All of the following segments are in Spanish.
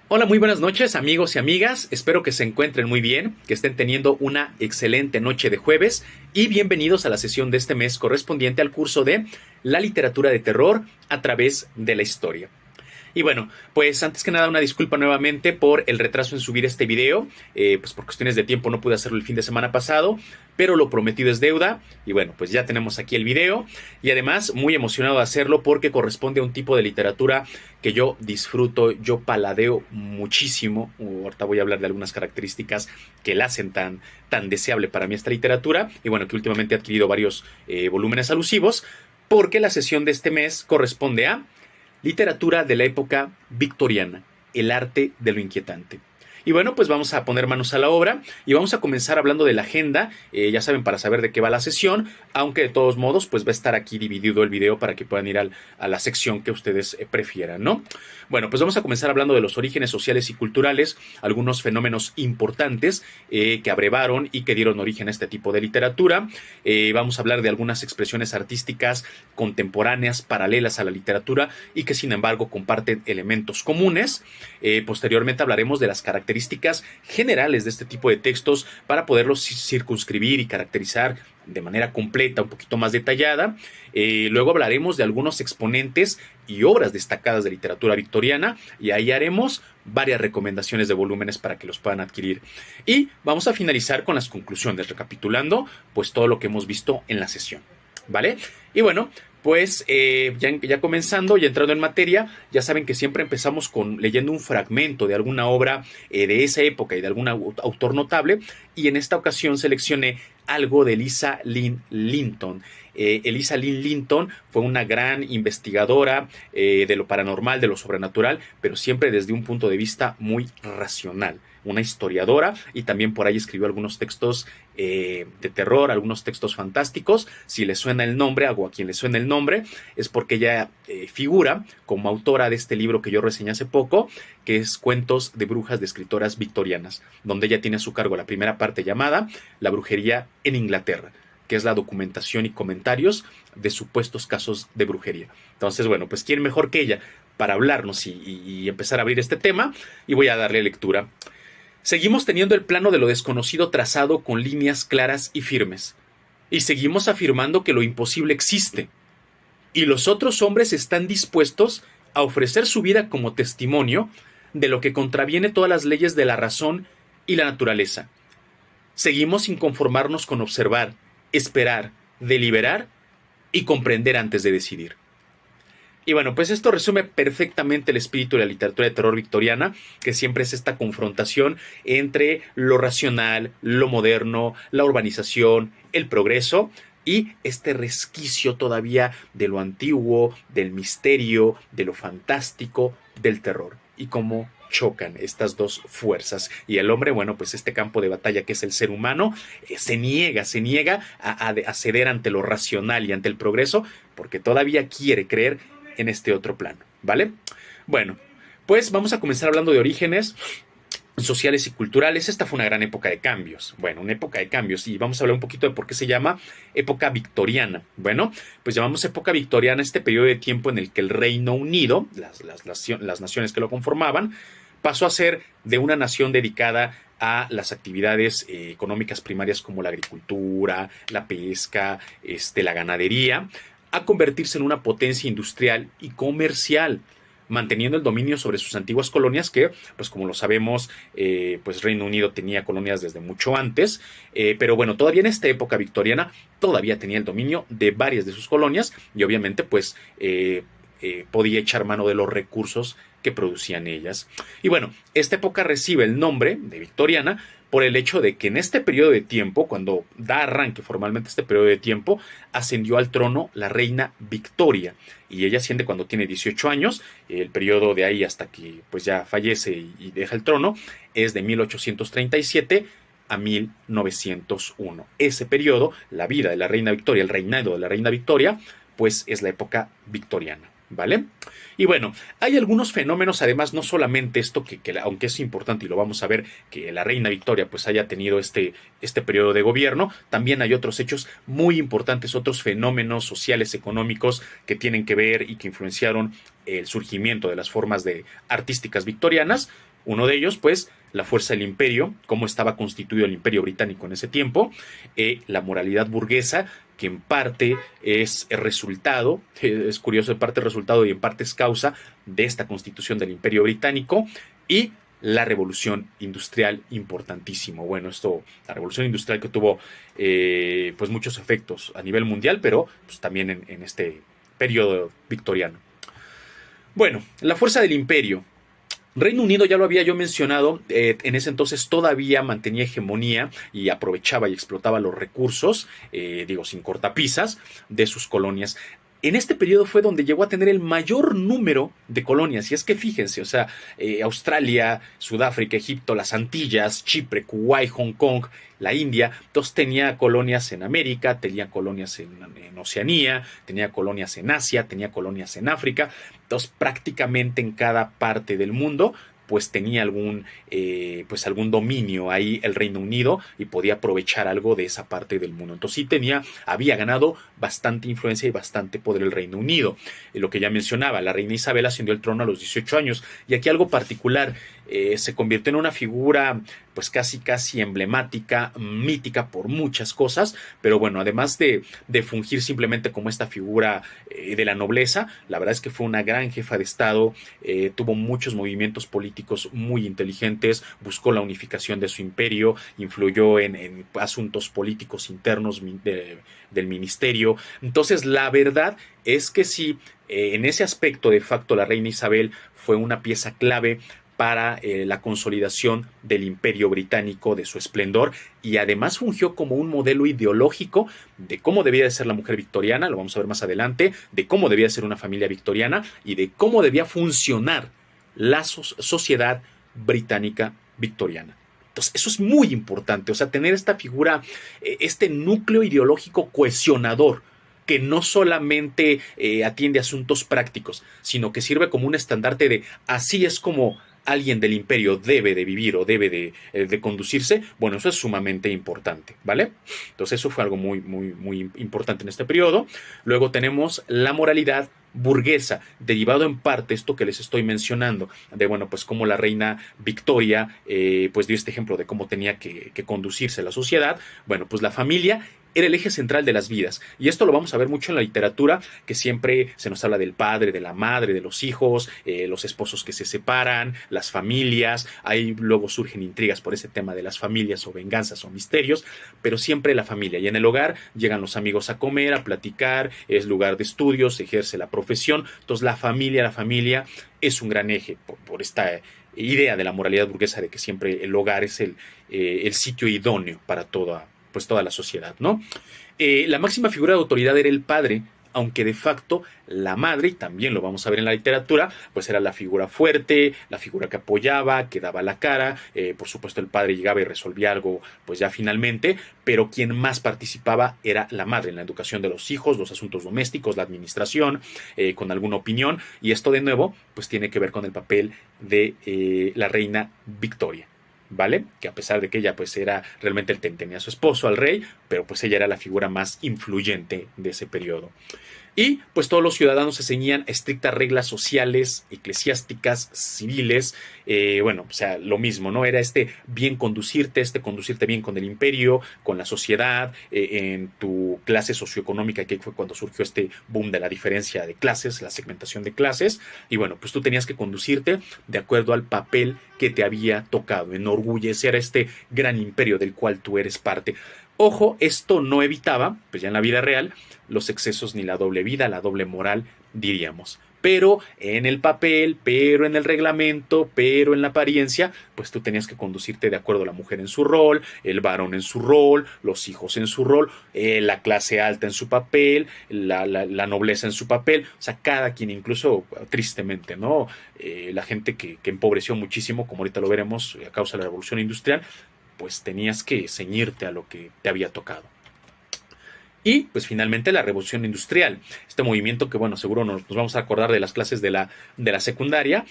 Hola, muy buenas noches amigos y amigas, espero que se encuentren muy bien, que estén teniendo una excelente noche de jueves y bienvenidos a la sesión de este mes correspondiente al curso de la literatura de terror a través de la historia. Y bueno, pues antes que nada una disculpa nuevamente por el retraso en subir este video, pues por cuestiones de tiempo no pude hacerlo el fin de semana pasado, pero lo prometido es deuda y bueno, pues ya tenemos aquí el video y además muy emocionado de hacerlo porque corresponde a un tipo de literatura que yo disfruto, yo paladeo muchísimo. Ahorita voy a hablar de algunas características que la hacen tan deseable para mí esta literatura y bueno, que últimamente he adquirido varios volúmenes alusivos porque la sesión de este mes corresponde a literatura de la época victoriana, el arte de lo inquietante. Y bueno, pues vamos a poner manos a la obra y vamos a comenzar hablando de la agenda, ya saben, para saber de qué va la sesión, aunque de todos modos, pues va a estar aquí dividido el video para que puedan ir a la sección que ustedes prefieran, ¿no? Bueno, pues vamos a comenzar hablando de los orígenes sociales y culturales, algunos fenómenos importantes que abrevaron y que dieron origen a este tipo de literatura. Vamos a hablar de algunas expresiones artísticas contemporáneas, paralelas a la literatura y que sin embargo comparten elementos comunes. Posteriormente hablaremos de las características generales de este tipo de textos para poderlos circunscribir y caracterizar de manera completa, un poquito más detallada. Luego hablaremos de algunos exponentes y obras destacadas de literatura victoriana y ahí haremos varias recomendaciones de volúmenes para que los puedan adquirir. Y vamos a finalizar con las conclusiones, recapitulando pues todo lo que hemos visto en la sesión, ¿vale? Y bueno, pues ya comenzando, ya entrando en materia, ya saben que siempre empezamos con leyendo un fragmento de alguna obra de esa época y de algún autor notable, y en esta ocasión seleccioné algo de Eliza Lynn Linton. Eliza Lynn Linton fue una gran investigadora de lo paranormal, de lo sobrenatural, pero siempre desde un punto de vista muy racional. Una historiadora y también por ahí escribió algunos textos de terror, algunos textos fantásticos. Si les suena el nombre, o a quien le suena el nombre, es porque ella figura como autora de este libro que yo reseñé hace poco, que es Cuentos de brujas de escritoras victorianas, donde ella tiene a su cargo la primera parte llamada La brujería en Inglaterra, que es la documentación y comentarios de supuestos casos de brujería. Entonces, bueno, pues quién mejor que ella para hablarnos y empezar a abrir este tema, y voy a darle lectura. Seguimos teniendo el plano de lo desconocido trazado con líneas claras y firmes, y seguimos afirmando que lo imposible existe, y los otros hombres están dispuestos a ofrecer su vida como testimonio de lo que contraviene todas las leyes de la razón y la naturaleza. Seguimos sin conformarnos con observar, esperar, deliberar y comprender antes de decidir. Y bueno, pues esto resume perfectamente el espíritu de la literatura de terror victoriana, que siempre es esta confrontación entre lo racional, lo moderno, la urbanización, el progreso y este resquicio todavía de lo antiguo, del misterio, de lo fantástico, del terror. Y cómo chocan estas dos fuerzas. Y el hombre, bueno, pues este campo de batalla que es el ser humano, se niega a ceder ante lo racional y ante el progreso, porque todavía quiere creer en este otro plano, ¿vale? Bueno, pues vamos a comenzar hablando de orígenes sociales y culturales. Esta fue una gran época de cambios. Bueno, una época de cambios, y vamos a hablar un poquito de por qué se llama época victoriana. Bueno, pues llamamos época victoriana este periodo de tiempo en el que el Reino Unido, las naciones que lo conformaban, pasó a ser de una nación dedicada a las actividades económicas primarias como la agricultura, la pesca, la ganadería, a convertirse en una potencia industrial y comercial, manteniendo el dominio sobre sus antiguas colonias que, pues como lo sabemos, pues Reino Unido tenía colonias desde mucho antes, pero bueno, todavía en esta época victoriana todavía tenía el dominio de varias de sus colonias y obviamente pues podía echar mano de los recursos que producían ellas. Y bueno, esta época recibe el nombre de victoriana por el hecho de que en este periodo de tiempo, cuando da arranque formalmente este periodo de tiempo, ascendió al trono la reina Victoria, y ella asciende cuando tiene 18 años, el periodo de ahí hasta que pues ya fallece y deja el trono, es de 1837 a 1901. Ese periodo, la vida de la reina Victoria, el reinado de la reina Victoria, pues es la época victoriana, ¿vale? Y bueno, hay algunos fenómenos, además, no solamente esto que aunque es importante y lo vamos a ver, que la reina Victoria pues haya tenido este periodo de gobierno, también hay otros hechos muy importantes, otros fenómenos sociales, económicos que tienen que ver y que influenciaron el surgimiento de las formas artísticas victorianas, Uno de ellos, pues, la fuerza del imperio, cómo estaba constituido el imperio británico en ese tiempo, la moralidad burguesa, que en parte es el resultado, es curioso, en parte es resultado y en parte es causa de esta constitución del imperio británico, y la revolución industrial, importantísimo. Bueno, la revolución industrial que tuvo pues muchos efectos a nivel mundial, pero pues también en este periodo victoriano. Bueno, la fuerza del imperio. Reino Unido, ya lo había yo mencionado, en ese entonces todavía mantenía hegemonía y aprovechaba y explotaba los recursos, sin cortapisas, de sus colonias. En este periodo fue donde llegó a tener el mayor número de colonias. Y es que fíjense, o sea, Australia, Sudáfrica, Egipto, las Antillas, Chipre, Kuwait, Hong Kong, la India, entonces tenía colonias en América, tenía colonias en Oceanía, tenía colonias en Asia, tenía colonias en África. Entonces prácticamente en cada parte del mundo pues tenía algún dominio ahí el Reino Unido y podía aprovechar algo de esa parte del mundo. Entonces sí había ganado bastante influencia y bastante poder el Reino Unido. Lo que ya mencionaba, la reina Isabel ascendió al trono a los 18 años y aquí algo particular, se convirtió en una figura pues casi emblemática, mítica por muchas cosas, pero bueno, además de fungir simplemente como esta figura de la nobleza, la verdad es que fue una gran jefa de Estado, tuvo muchos movimientos políticos muy inteligentes, buscó la unificación de su imperio, influyó en asuntos políticos internos del ministerio. Entonces, la verdad es que sí, en ese aspecto, de facto, la reina Isabel fue una pieza clave para la consolidación del imperio británico, de su esplendor, y además fungió como un modelo ideológico de cómo debía de ser la mujer victoriana, lo vamos a ver más adelante, de cómo debía ser una familia victoriana y de cómo debía funcionar la sociedad británica victoriana. Entonces, eso es muy importante, o sea, tener esta figura, este núcleo ideológico cohesionador, que no solamente atiende asuntos prácticos, sino que sirve como un estandarte de así es como alguien del imperio debe de vivir o debe de conducirse. Bueno, eso es sumamente importante, ¿vale? Entonces eso fue algo muy, muy, muy importante en este periodo. Luego tenemos la moralidad burguesa, derivado en parte esto que les estoy mencionando, de bueno, pues cómo la reina Victoria pues dio este ejemplo de cómo tenía que conducirse la sociedad. Bueno, pues la familia era el eje central de las vidas. Y esto lo vamos a ver mucho en la literatura, que siempre se nos habla del padre, de la madre, de los hijos, los esposos que se separan, las familias. Ahí luego surgen intrigas por ese tema de las familias o venganzas o misterios, pero siempre la familia. Y en el hogar llegan los amigos a comer, a platicar, es lugar de estudios, se ejerce la profesión. Entonces la familia es un gran eje por esta idea de la moralidad burguesa de que siempre el hogar es el sitio idóneo para toda la sociedad, ¿no? La máxima figura de autoridad era el padre, aunque de facto la madre, y también lo vamos a ver en la literatura, pues era la figura fuerte, la figura que apoyaba, que daba la cara. Por supuesto el padre llegaba y resolvía algo pues ya finalmente, pero quien más participaba era la madre en la educación de los hijos, los asuntos domésticos, la administración, con alguna opinión. Y esto de nuevo pues tiene que ver con el papel de la reina Victoria, ¿vale? Que a pesar de que ella pues era realmente tenía a su esposo, al rey, pero pues ella era la figura más influyente de ese periodo. Y pues todos los ciudadanos se ceñían a estrictas reglas sociales, eclesiásticas, civiles. O sea, lo mismo, ¿no? Era conducirte bien con el imperio, con la sociedad, en tu clase socioeconómica, que fue cuando surgió este boom de la diferencia de clases, la segmentación de clases. Y bueno, pues tú tenías que conducirte de acuerdo al papel que te había tocado, enorgullecer a este gran imperio del cual tú eres parte. Ojo, esto no evitaba, pues ya en la vida real, los excesos ni la doble vida, la doble moral, diríamos. Pero en el papel, pero en el reglamento, pero en la apariencia, pues tú tenías que conducirte de acuerdo a la mujer en su rol, el varón en su rol, los hijos en su rol, la clase alta en su papel, la nobleza en su papel. O sea, cada quien, incluso tristemente, ¿no? La gente que empobreció muchísimo, como ahorita lo veremos, a causa de la revolución industrial, pues tenías que ceñirte a lo que te había tocado. Y pues finalmente la revolución industrial, este movimiento que bueno, seguro nos vamos a acordar de las clases de la secundaria,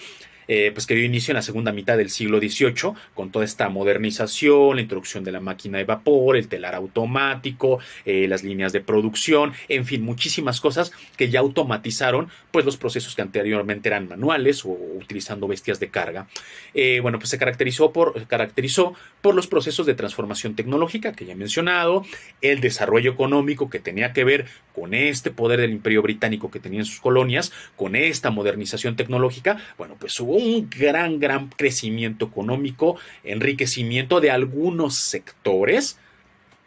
pues que dio inicio en la segunda mitad del siglo XVIII, con toda esta modernización, la introducción de la máquina de vapor, el telar automático, las líneas de producción, en fin, muchísimas cosas que ya automatizaron pues los procesos que anteriormente eran manuales o utilizando bestias de carga. Bueno, pues se caracterizó por los procesos de transformación tecnológica que ya he mencionado, el desarrollo económico que tenía que ver con este poder del Imperio Británico que tenía en sus colonias, con esta modernización tecnológica. Bueno, pues hubo un gran crecimiento económico, enriquecimiento de algunos sectores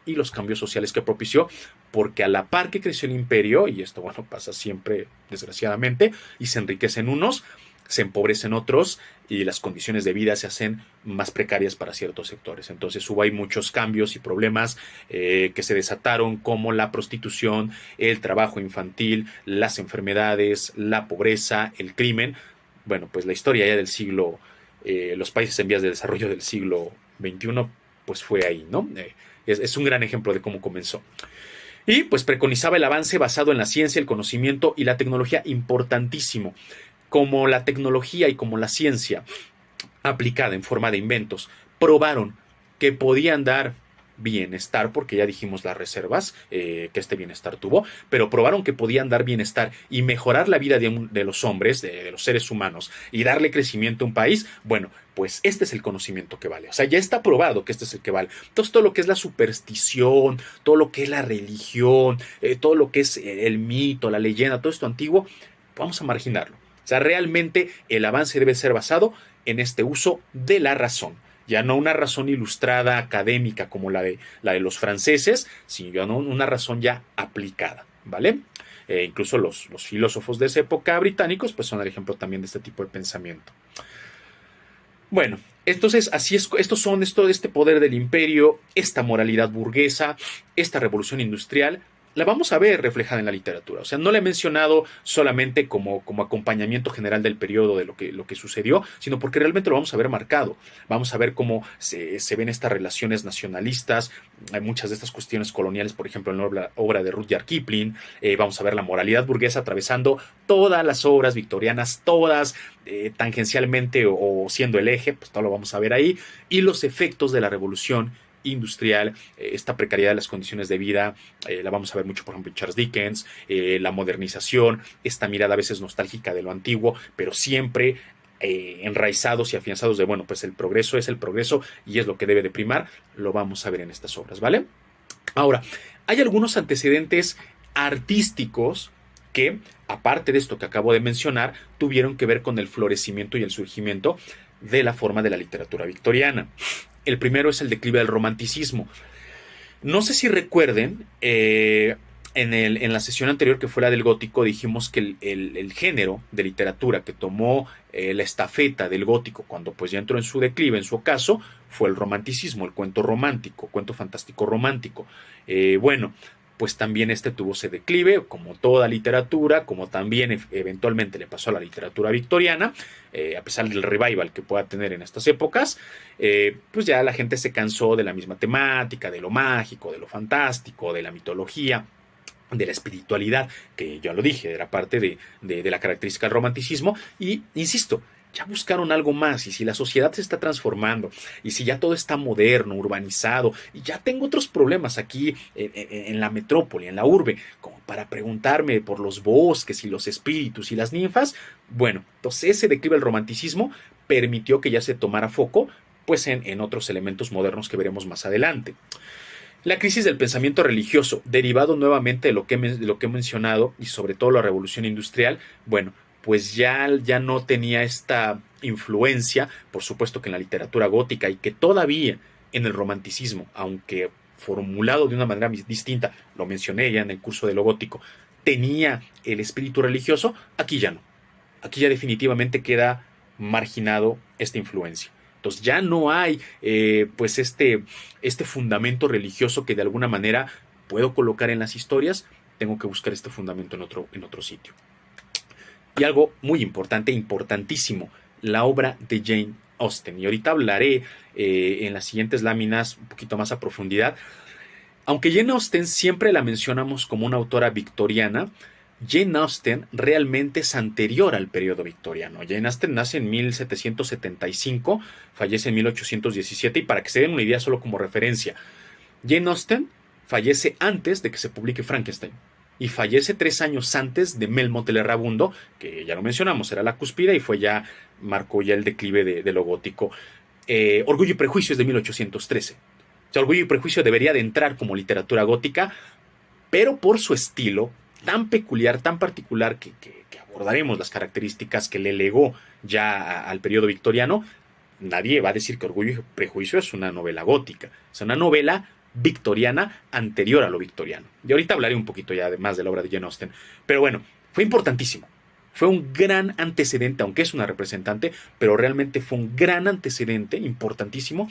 y los cambios sociales que propició, porque a la par que creció el imperio, y esto bueno pasa siempre desgraciadamente, y se enriquecen unos, se empobrecen otros y las condiciones de vida se hacen más precarias para ciertos sectores. Entonces hubo ahí muchos cambios y problemas que se desataron, como la prostitución, el trabajo infantil, las enfermedades, la pobreza, el crimen. Bueno, pues la historia ya del siglo, los países en vías de desarrollo del siglo XXI, pues fue ahí, ¿no? Es un gran ejemplo de cómo comenzó. Y pues preconizaba el avance basado en la ciencia, el conocimiento y la tecnología, importantísimo. Como la tecnología y como la ciencia aplicada en forma de inventos probaron que podían dar bienestar, porque ya dijimos las reservas que este bienestar tuvo, pero probaron que podían dar bienestar y mejorar la vida de los hombres, de los seres humanos, y darle crecimiento a un país. Bueno, pues este es el conocimiento que vale. O sea, ya está probado que este es el que vale. Entonces, todo lo que es la superstición, todo lo que es la religión, todo lo que es el mito, la leyenda, todo esto antiguo, vamos a marginarlo. O sea, realmente el avance debe ser basado en este uso de la razón. Ya no una razón ilustrada, académica, como la de los franceses, sino una razón ya aplicada, ¿vale? Incluso los filósofos de esa época británicos, pues son el ejemplo también de este tipo de pensamiento. Bueno, entonces así es, este poder del imperio, esta moralidad burguesa, esta revolución industrial, la vamos a ver reflejada en la literatura. O sea, no la he mencionado solamente como acompañamiento general del periodo de lo que sucedió, sino porque realmente lo vamos a ver marcado. Vamos a ver cómo se ven estas relaciones nacionalistas, hay muchas de estas cuestiones coloniales, por ejemplo, en la obra de Rudyard Kipling. Vamos a ver la moralidad burguesa atravesando todas las obras victorianas, todas tangencialmente o siendo el eje, pues todo lo vamos a ver ahí, y los efectos de la revolución industrial, esta precariedad de las condiciones de vida, la vamos a ver mucho, por ejemplo, en Charles Dickens, la modernización, esta mirada a veces nostálgica de lo antiguo, pero siempre enraizados y afianzados de, bueno, pues el progreso es el progreso y es lo que debe de primar. Lo vamos a ver en estas obras, ¿vale? Ahora, hay algunos antecedentes artísticos que, aparte de esto que acabo de mencionar, tuvieron que ver con el florecimiento y el surgimiento de la forma de la literatura victoriana. El primero es el declive del romanticismo. No sé si recuerden, en la sesión anterior, que fue la del gótico, dijimos que el género de literatura que tomó la estafeta del gótico cuando pues ya entró en su declive, en su ocaso, fue el romanticismo, el cuento romántico, cuento fantástico romántico. Bueno, pues también este tuvo ese declive, como toda literatura, como también eventualmente le pasó a la literatura victoriana, a pesar del revival que pueda tener en estas épocas, pues ya la gente se cansó de la misma temática, de lo mágico, de lo fantástico, de la mitología, de la espiritualidad, que ya lo dije, era parte de la característica del romanticismo, y insisto, ya buscaron algo más. Y si la sociedad se está transformando, y si ya todo está moderno, urbanizado, y ya tengo otros problemas aquí en la metrópoli, en la urbe, como para preguntarme por los bosques y los espíritus y las ninfas, bueno, entonces ese declive del romanticismo permitió que ya se tomara foco pues en otros elementos modernos que veremos más adelante. La crisis del pensamiento religioso, derivado nuevamente de lo que he mencionado, y sobre todo la revolución industrial, bueno, pues ya no tenía esta influencia, por supuesto que en la literatura gótica, y que todavía en el romanticismo, aunque formulado de una manera distinta, lo mencioné ya en el curso de lo gótico, tenía el espíritu religioso, aquí ya no. Aquí ya definitivamente queda marginado esta influencia. Entonces ya no hay pues este fundamento religioso que de alguna manera puedo colocar en las historias. Tengo que buscar este fundamento en otro sitio. Y algo muy importante, importantísimo, la obra de Jane Austen. Y ahorita hablaré en las siguientes láminas un poquito más a profundidad. Aunque Jane Austen siempre la mencionamos como una autora victoriana, Jane Austen realmente es anterior al periodo victoriano. Jane Austen nace en 1775, fallece en 1817 y para que se den una idea solo como referencia, Jane Austen fallece antes de que se publique Frankenstein y fallece 3 años antes de Melmoth el Errabundo, que ya lo mencionamos, era la cúspide y marcó ya el declive de lo gótico. Orgullo y Prejuicio es de 1813. O sea, Orgullo y Prejuicio debería de entrar como literatura gótica, pero por su estilo tan peculiar, tan particular, que abordaremos las características que le legó ya al periodo victoriano, nadie va a decir que Orgullo y Prejuicio es una novela gótica. Es una novela victoriana anterior a lo victoriano. Y ahorita hablaré un poquito ya más de la obra de Jane Austen. Pero bueno, fue importantísimo. Fue un gran antecedente, aunque es una representante, pero realmente fue un gran antecedente importantísimo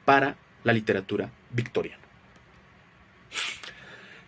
para la literatura victoriana.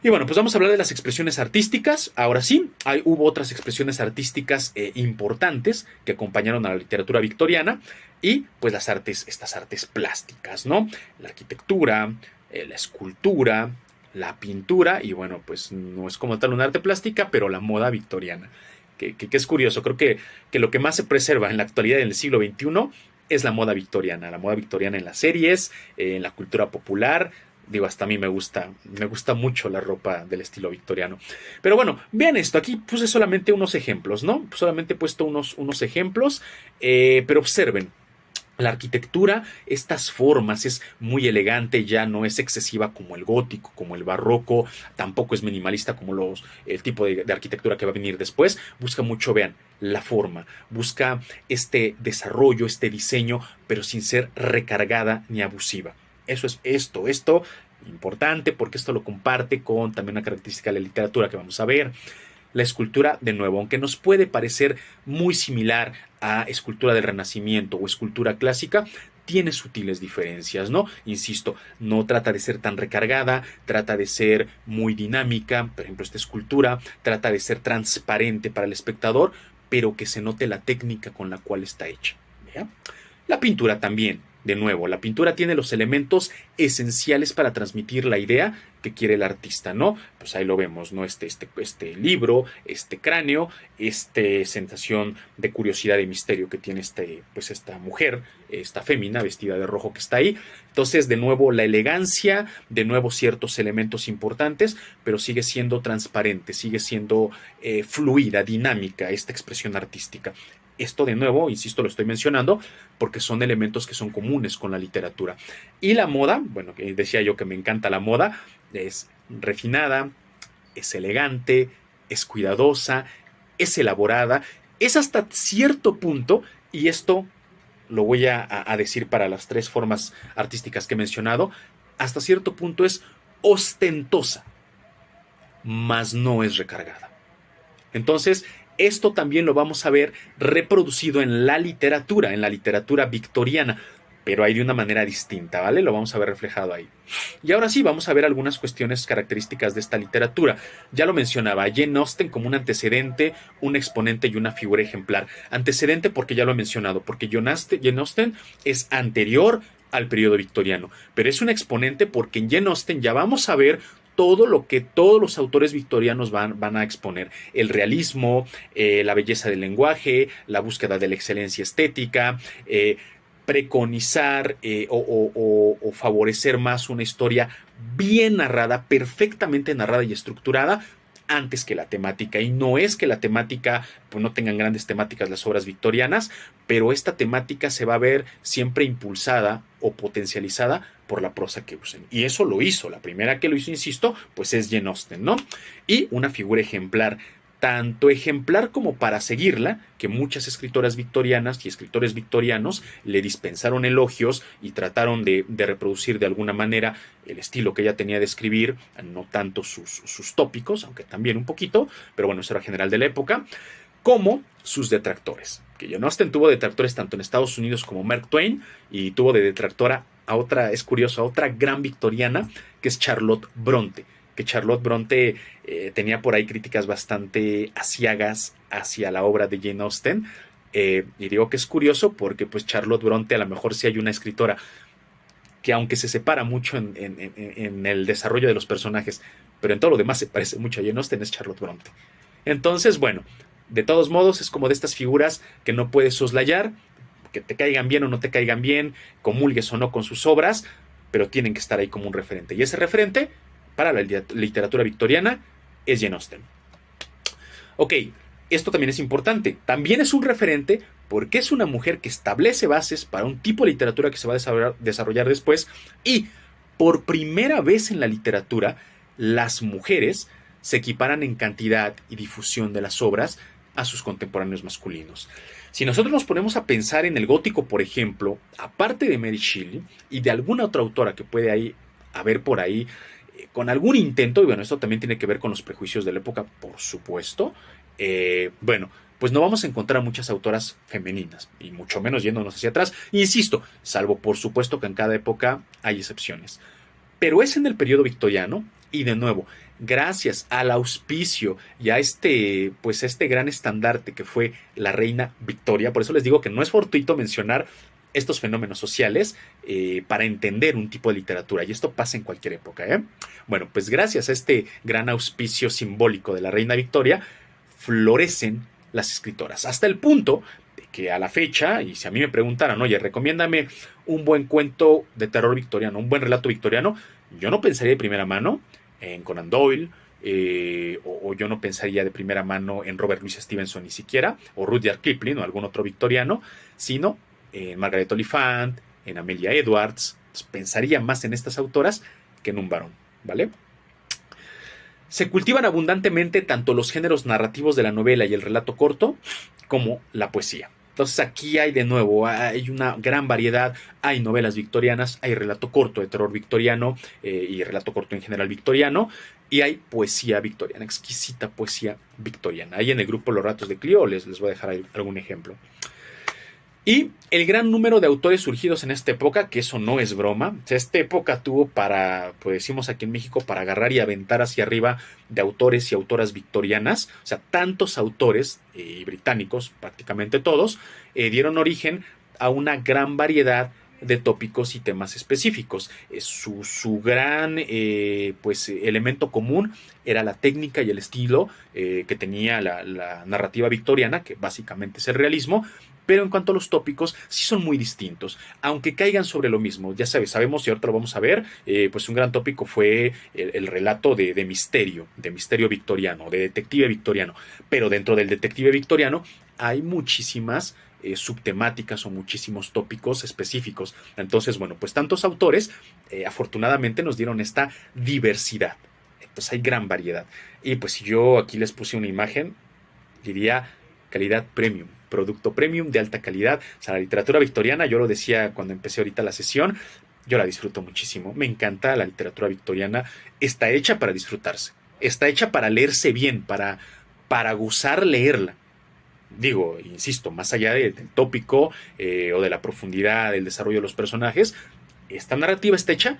Y bueno, pues vamos a hablar de las expresiones artísticas. Ahora sí, hubo otras expresiones artísticas importantes que acompañaron a la literatura victoriana y pues estas artes plásticas, ¿no? La arquitectura, la escultura, la pintura y bueno, pues no es como tal un arte plástica, pero la moda victoriana, que es curioso. Creo que lo que más se preserva en la actualidad en el siglo XXI es la moda victoriana en las series, en la cultura popular. Digo, hasta a mí me gusta mucho la ropa del estilo victoriano. Pero bueno, vean esto, aquí puse solamente unos ejemplos, ¿no? Solamente he puesto unos ejemplos, pero observen. La arquitectura, estas formas, es muy elegante, ya no es excesiva como el gótico, como el barroco, tampoco es minimalista como el tipo de arquitectura que va a venir después. Busca mucho, vean, la forma, busca este desarrollo, este diseño, pero sin ser recargada ni abusiva. Eso es esto importante porque esto lo comparte con también una característica de la literatura que vamos a ver. La escultura, de nuevo, aunque nos puede parecer muy similar a escultura del Renacimiento o escultura clásica, tiene sutiles diferencias, ¿no? Insisto, no trata de ser tan recargada, trata de ser muy dinámica. Por ejemplo, esta escultura trata de ser transparente para el espectador, pero que se note la técnica con la cual está hecha. ¿Ya? La pintura también. De nuevo, la pintura tiene los elementos esenciales para transmitir la idea que quiere el artista, ¿no? Pues ahí lo vemos, ¿no? Este libro, este cráneo, esta sensación de curiosidad y misterio que tiene esta mujer, esta fémina vestida de rojo que está ahí. Entonces, de nuevo, la elegancia, de nuevo, ciertos elementos importantes, pero sigue siendo transparente, sigue siendo fluida, dinámica esta expresión artística. Esto, de nuevo, insisto, lo estoy mencionando porque son elementos que son comunes con la literatura. Y la moda, bueno, que decía yo que me encanta la moda, es refinada, es elegante, es cuidadosa, es elaborada, es hasta cierto punto, y esto lo voy a decir para las 3 formas artísticas que he mencionado, hasta cierto punto es ostentosa, mas no es recargada. Entonces, esto también lo vamos a ver reproducido en la literatura victoriana, pero hay de una manera distinta, ¿vale? Lo vamos a ver reflejado ahí. Y ahora sí, vamos a ver algunas cuestiones características de esta literatura. Ya lo mencionaba, Jane Austen como un antecedente, un exponente y una figura ejemplar. Antecedente porque ya lo he mencionado, porque Jane Austen es anterior al periodo victoriano, pero es un exponente porque en Jane Austen ya vamos a ver todo lo que todos los autores victorianos van a exponer. El realismo, la belleza del lenguaje, la búsqueda de la excelencia estética, preconizar o favorecer más una historia bien narrada, perfectamente narrada y estructurada, antes que la temática. Y no es que la temática, pues no tengan grandes temáticas las obras victorianas, pero esta temática se va a ver siempre impulsada o potencializada por la prosa que usen. Y eso lo hizo. La primera que lo hizo, insisto, pues es Jane Austen, ¿no? Y una figura ejemplar, tanto ejemplar como para seguirla, que muchas escritoras victorianas y escritores victorianos le dispensaron elogios y trataron de reproducir de alguna manera el estilo que ella tenía de escribir, no tanto sus tópicos, aunque también un poquito, pero bueno, eso era general de la época, como sus detractores. Que Jane Austen tuvo detractores tanto en Estados Unidos como Mark Twain, y tuvo de detractora a otra, es curioso, a otra gran victoriana, que es Charlotte Bronte. Que Charlotte Bronte tenía por ahí críticas bastante aciagas hacia la obra de Jane Austen, y digo que es curioso porque pues Charlotte Bronte a lo mejor sí hay una escritora que aunque se separa mucho en el desarrollo de los personajes, pero en todo lo demás se parece mucho a Jane Austen, es Charlotte Bronte. Entonces, bueno, de todos modos es como de estas figuras que no puedes soslayar, que te caigan bien o no te caigan bien, comulgues o no con sus obras, pero tienen que estar ahí como un referente. Y ese referente para la literatura victoriana es Jane Austen. Ok, esto también es importante. También es un referente porque es una mujer que establece bases para un tipo de literatura que se va a desarrollar después, y por primera vez en la literatura las mujeres se equiparan en cantidad y difusión de las obras a sus contemporáneos masculinos. Si nosotros nos ponemos a pensar en el gótico, por ejemplo, aparte de Mary Shelley y de alguna otra autora que puede haber por ahí, con algún intento, y bueno, esto también tiene que ver con los prejuicios de la época, por supuesto, bueno, pues no vamos a encontrar muchas autoras femeninas, y mucho menos yéndonos hacia atrás, insisto, salvo por supuesto que en cada época hay excepciones. Pero es en el periodo victoriano, y de nuevo, gracias al auspicio y a pues este gran estandarte que fue la reina Victoria, por eso les digo que no es fortuito mencionar estos fenómenos sociales para entender un tipo de literatura, y esto pasa en cualquier época. Bueno, pues gracias a este gran auspicio simbólico de la reina Victoria, florecen las escritoras, hasta el punto de que a la fecha, y si a mí me preguntaran, oye, recomiéndame un buen cuento de terror victoriano, un buen relato victoriano, yo no pensaría de primera mano en Conan Doyle, o yo no pensaría de primera mano en Robert Louis Stevenson ni siquiera, o Rudyard Kipling o algún otro victoriano, sino en Margaret Oliphant, en Amelia Edwards. Entonces, pensaría más en estas autoras que en un varón, ¿vale? Se cultivan abundantemente tanto los géneros narrativos de la novela y el relato corto como la poesía. Entonces aquí hay de nuevo, hay una gran variedad, hay novelas victorianas, hay relato corto de terror victoriano y relato corto en general victoriano, y hay poesía victoriana, exquisita poesía victoriana. Ahí en el grupo Los Ratos de Clio les voy a dejar ahí algún ejemplo. Y el gran número de autores surgidos en esta época, que eso no es broma. O sea, esta época tuvo para, pues decimos aquí en México, para agarrar y aventar hacia arriba de autores y autoras victorianas. O sea, tantos autores británicos, prácticamente todos, dieron origen a una gran variedad de tópicos y temas específicos. Su gran pues, elemento común era la técnica y el estilo que tenía la narrativa victoriana, que básicamente es el realismo. Pero en cuanto a los tópicos, sí son muy distintos, aunque caigan sobre lo mismo. Ya sabemos, y ahorita lo vamos a ver, pues un gran tópico fue el relato de misterio victoriano, de detective victoriano. Pero dentro del detective victoriano hay muchísimas subtemáticas o muchísimos tópicos específicos. Entonces, bueno, pues tantos autores afortunadamente nos dieron esta diversidad. Entonces hay gran variedad. Y pues si yo aquí les puse una imagen, diría calidad premium, producto premium de alta calidad. O sea, la literatura victoriana, yo lo decía cuando empecé ahorita la sesión, yo la disfruto muchísimo. Me encanta la literatura victoriana. Está hecha para disfrutarse. Está hecha para leerse bien, para gozar leerla. Digo, insisto, más allá del tópico o de la profundidad del desarrollo de los personajes, esta narrativa está hecha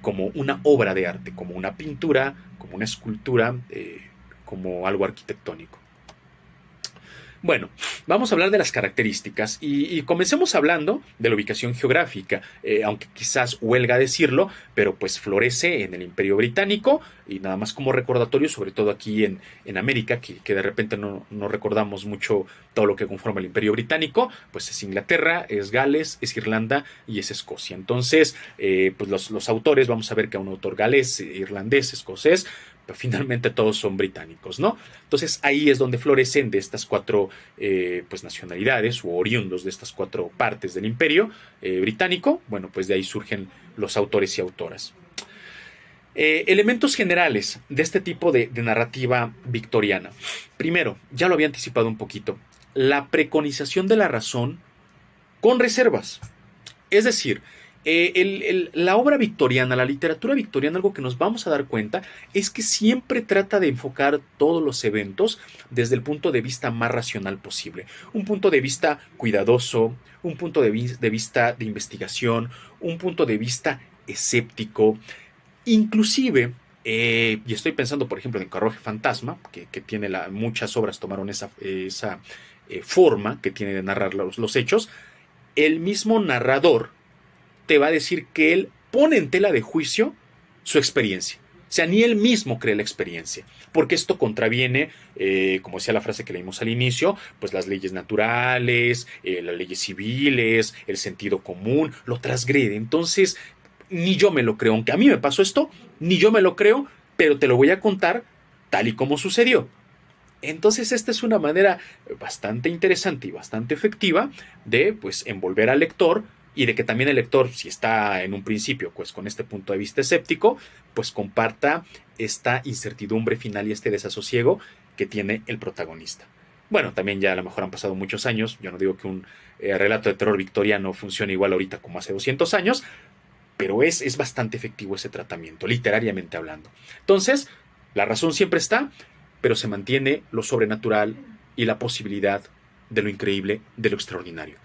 como una obra de arte, como una pintura, como una escultura, como algo arquitectónico. Bueno, vamos a hablar de las características y comencemos hablando de la ubicación geográfica, aunque quizás huelga decirlo, pero pues florece en el Imperio Británico, y nada más como recordatorio, sobre todo aquí en América, que de repente no recordamos mucho todo lo que conforma el Imperio Británico, pues es Inglaterra, es Gales, es Irlanda y es Escocia. Entonces, pues los autores, vamos a ver que un autor galés, irlandés, escocés, pero finalmente todos son británicos, ¿no? Entonces ahí es donde florecen de estas cuatro pues nacionalidades o oriundos de estas cuatro partes del imperio británico. Bueno, pues de ahí surgen los autores y autoras. Elementos generales de este tipo de narrativa victoriana. Primero, ya lo había anticipado un poquito, la preconización de la razón con reservas. Es decir, la obra victoriana, la literatura victoriana, algo que nos vamos a dar cuenta es que siempre trata de enfocar todos los eventos desde el punto de vista más racional posible. Un punto de vista cuidadoso, un punto de vista de investigación, un punto de vista escéptico. Inclusive, y estoy pensando por ejemplo en Carruaje Fantasma, que tiene muchas obras tomaron esa forma que tiene de narrar los hechos. El mismo narrador te va a decir que él pone en tela de juicio su experiencia. O sea, ni él mismo cree la experiencia, porque esto contraviene, como decía la frase que leímos al inicio, pues las leyes naturales, las leyes civiles, el sentido común, lo transgrede. Entonces, ni yo me lo creo. Aunque a mí me pasó esto, ni yo me lo creo, pero te lo voy a contar tal y como sucedió. Entonces, esta es una manera bastante interesante y bastante efectiva de, pues, envolver al lector y de que también el lector, si está en un principio, pues, con este punto de vista escéptico, pues comparta esta incertidumbre final y este desasosiego que tiene el protagonista. Bueno, también ya a lo mejor han pasado muchos años. Yo no digo que un relato de terror victoriano funcione igual ahorita como hace 200 años, pero es bastante efectivo ese tratamiento, literariamente hablando. Entonces, la razón siempre está, pero se mantiene lo sobrenatural y la posibilidad de lo increíble, de lo extraordinario.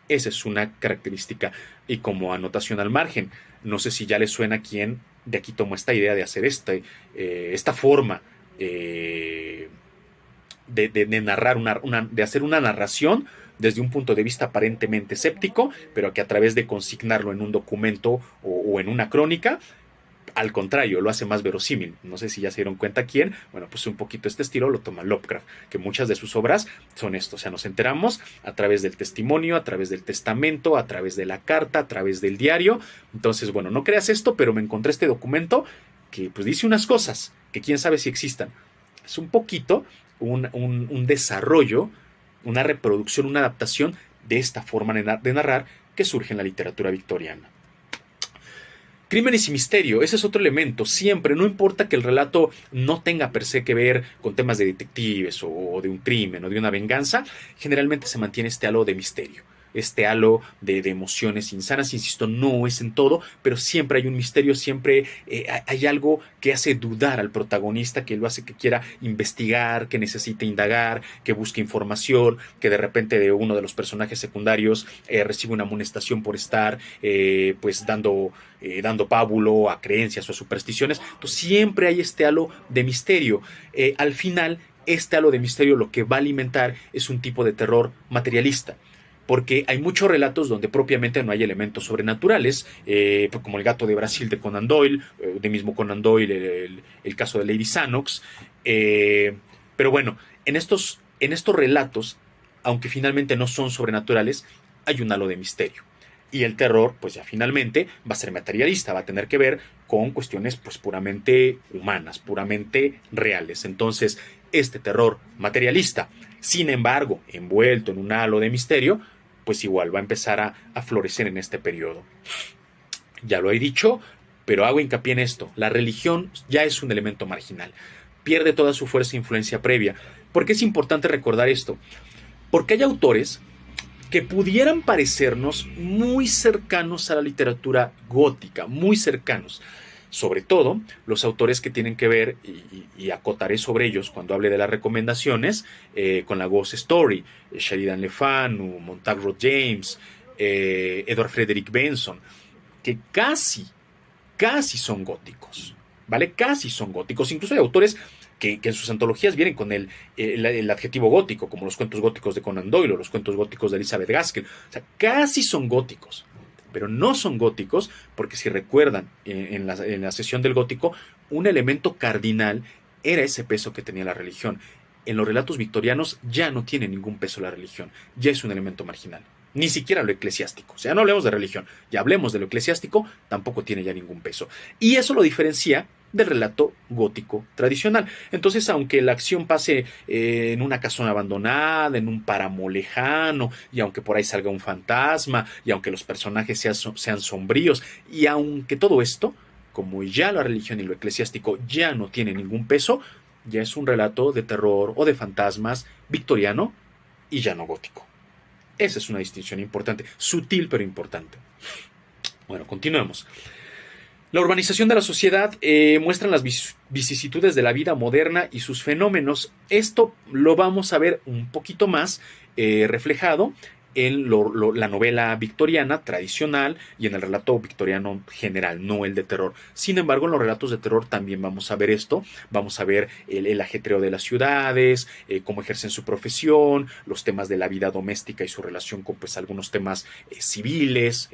Esa es una característica. Y como anotación al margen, no sé si ya le suena a quién de aquí tomó esta idea de hacer esta forma de narrar, de hacer una narración desde un punto de vista aparentemente escéptico, pero que a través de consignarlo en un documento o en una crónica, al contrario, lo hace más verosímil. No sé si ya se dieron cuenta quién. Bueno, pues un poquito este estilo lo toma Lovecraft, que muchas de sus obras son esto. O sea, nos enteramos a través del testimonio, a través del testamento, a través de la carta, a través del diario. Entonces, bueno, no creas esto, pero me encontré este documento que pues dice unas cosas que quién sabe si existan. Es un poquito un desarrollo, una reproducción, una adaptación de esta forma de narrar que surge en la literatura victoriana. Crímenes y misterio, ese es otro elemento. Siempre, no importa que el relato no tenga per se que ver con temas de detectives o de un crimen o de una venganza, generalmente se mantiene este halo de misterio, este halo de emociones insanas. Insisto, no es en todo, pero siempre hay un misterio, siempre hay algo que hace dudar al protagonista, que lo hace que quiera investigar, que necesite indagar, que busque información, que de repente de uno de los personajes secundarios recibe una amonestación por estar pues dando pábulo a creencias o a supersticiones. Entonces siempre hay este halo de misterio. Al final, este halo de misterio lo que va a alimentar es un tipo de terror materialista, porque hay muchos relatos donde propiamente no hay elementos sobrenaturales, como el gato de Brasil de Conan Doyle, de mismo Conan Doyle, el caso de Lady Xanox. Pero bueno, en estos relatos, aunque finalmente no son sobrenaturales, hay un halo de misterio. Y el terror, pues ya finalmente va a ser materialista, va a tener que ver con cuestiones pues puramente humanas, puramente reales. Entonces, este terror materialista, sin embargo, envuelto en un halo de misterio, pues igual va a empezar a florecer en este periodo. Ya lo he dicho, pero hago hincapié en esto. La religión ya es un elemento marginal. Pierde toda su fuerza e influencia previa. ¿Por qué es importante recordar esto? Porque hay autores que pudieran parecernos muy cercanos a la literatura gótica, muy cercanos. Sobre todo los autores que tienen que ver, y acotaré sobre ellos cuando hable de las recomendaciones, con la Ghost Story, Sheridan Le Fanu, Montague James, Edward Frederick Benson, que casi son góticos, ¿vale? Casi son góticos. Incluso hay autores que en sus antologías vienen con el adjetivo gótico, como los cuentos góticos de Conan Doyle o los cuentos góticos de Elizabeth Gaskell. O sea, casi son góticos, pero no son góticos porque, si recuerdan, en la sesión del gótico, un elemento cardinal era ese peso que tenía la religión. En los relatos victorianos ya no tiene ningún peso la religión, ya es un elemento marginal. Ni siquiera lo eclesiástico. O sea, no hablemos de religión, ya hablemos de lo eclesiástico, tampoco tiene ya ningún peso. Y eso lo diferencia del relato gótico tradicional. Entonces, aunque la acción pase en una casona abandonada, en un páramo lejano, y aunque por ahí salga un fantasma, y aunque los personajes sean sombríos, y aunque todo esto, como ya la religión y lo eclesiástico ya no tiene ningún peso, ya es un relato de terror o de fantasmas victoriano y ya no gótico. Esa es una distinción importante, sutil pero importante. Bueno, continuemos. La urbanización de la sociedad muestra las vicisitudes de la vida moderna y sus fenómenos. Esto lo vamos a ver un poquito más reflejado en la novela victoriana tradicional y en el relato victoriano general, no el de terror. Sin embargo, en los relatos de terror también vamos a ver esto. Vamos a ver el ajetreo de las ciudades, cómo ejercen su profesión, los temas de la vida doméstica y su relación con pues algunos temas civiles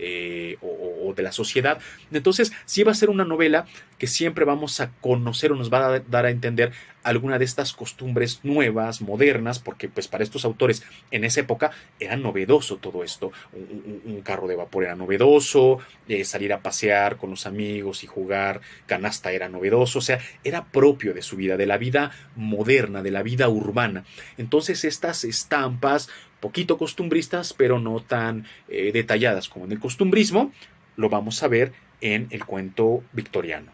o o de la sociedad. Entonces, sí va a ser una novela que siempre vamos a conocer o nos va a dar a entender alguna de estas costumbres nuevas, modernas, porque pues para estos autores en esa época era novedoso todo esto. Un carro de vapor era novedoso, salir a pasear con los amigos y jugar canasta era novedoso, o sea, era propio de su vida, de la vida moderna, de la vida urbana. Entonces estas estampas, poquito costumbristas, pero no tan detalladas como en el costumbrismo, lo vamos a ver en el cuento victoriano.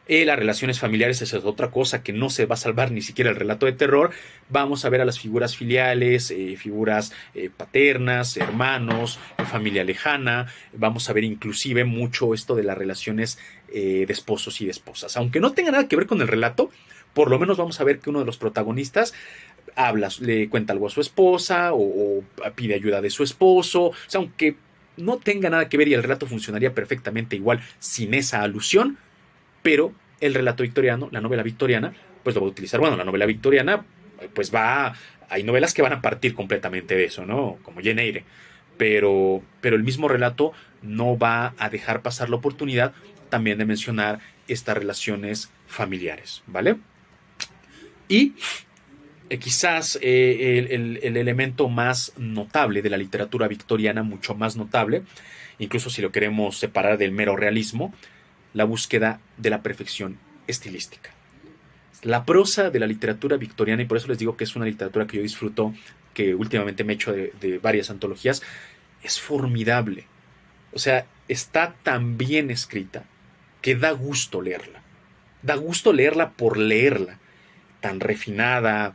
Las relaciones familiares, esa es otra cosa que no se va a salvar ni siquiera el relato de terror. Vamos a ver a las figuras filiales, figuras paternas, hermanos, familia lejana. Vamos a ver inclusive mucho esto de las relaciones de esposos y de esposas. Aunque no tenga nada que ver con el relato, por lo menos vamos a ver que uno de los protagonistas le cuenta algo a su esposa o pide ayuda de su esposo. O sea, aunque no tenga nada que ver y el relato funcionaría perfectamente igual sin esa alusión, pero el relato victoriano, la novela victoriana, pues lo va a utilizar. Bueno, la novela victoriana, pues hay novelas que van a partir completamente de eso, ¿no? Como Jane Eyre. Pero el mismo relato no va a dejar pasar la oportunidad también de mencionar estas relaciones familiares, ¿vale? Y quizás el elemento más notable de la literatura victoriana, mucho más notable, incluso si lo queremos separar del mero realismo, la búsqueda de la perfección estilística. La prosa de la literatura victoriana, y por eso les digo que es una literatura que yo disfruto, que últimamente me he hecho de varias antologías, es formidable. O sea, está tan bien escrita que da gusto leerla. Da gusto leerla por leerla. Tan refinada,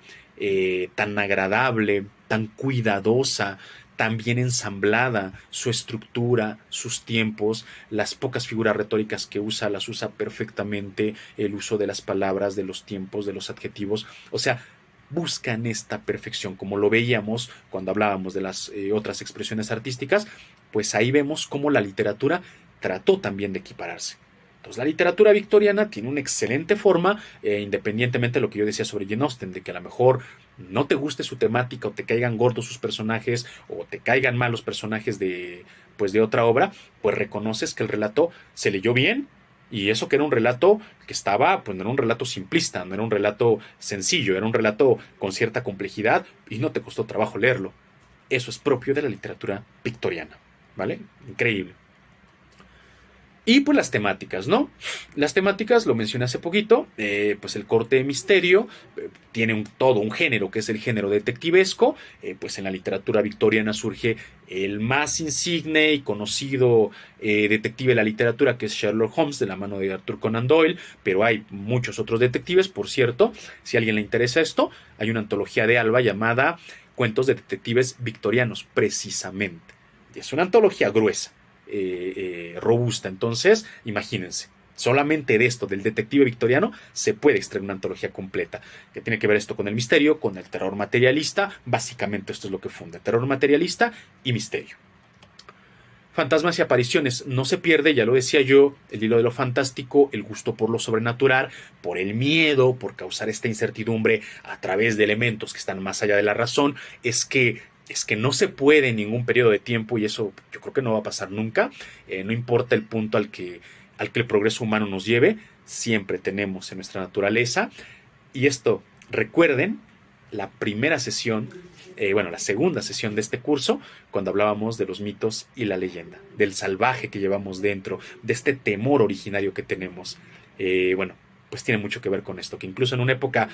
tan agradable, tan cuidadosa, tan bien ensamblada, su estructura, sus tiempos, las pocas figuras retóricas que usa, las usa perfectamente, el uso de las palabras, de los tiempos, de los adjetivos. O sea, buscan esta perfección, como lo veíamos cuando hablábamos de las otras expresiones artísticas, pues ahí vemos cómo la literatura trató también de equipararse. Entonces, la literatura victoriana tiene una excelente forma, independientemente de lo que yo decía sobre Jane Austen, de que a lo mejor no te guste su temática o te caigan gordos sus personajes o te caigan mal los personajes de otra obra, pues reconoces que el relato se leyó bien y eso que era un relato que estaba, pues no era un relato simplista, no era un relato sencillo, era un relato con cierta complejidad y no te costó trabajo leerlo. Eso es propio de la literatura victoriana, ¿vale? Increíble. Y pues las temáticas, ¿no? Las temáticas, lo mencioné hace poquito, pues el corte de misterio tiene todo un género que es el género detectivesco, pues en la literatura victoriana surge el más insigne y conocido detective de la literatura, que es Sherlock Holmes, de la mano de Arthur Conan Doyle, pero hay muchos otros detectives, por cierto. Si a alguien le interesa esto, hay una antología de Alba llamada Cuentos de Detectives Victorianos, precisamente. Y es una antología gruesa. Robusta. Entonces, imagínense, solamente de esto, del detective victoriano, se puede extraer una antología completa, que tiene que ver esto con el misterio, con el terror materialista. Básicamente esto es lo que funda, terror materialista y misterio. Fantasmas y apariciones, no se pierde, ya lo decía yo, el hilo de lo fantástico, el gusto por lo sobrenatural, por el miedo, por causar esta incertidumbre a través de elementos que están más allá de la razón. Es que no se puede en ningún periodo de tiempo, y eso yo creo que no va a pasar nunca, no importa el punto al que el progreso humano nos lleve, siempre tenemos en nuestra naturaleza. Y esto, recuerden, la primera sesión, la segunda sesión de este curso, cuando hablábamos de los mitos y la leyenda, del salvaje que llevamos dentro, de este temor originario que tenemos. Pues tiene mucho que ver con esto, que incluso en una época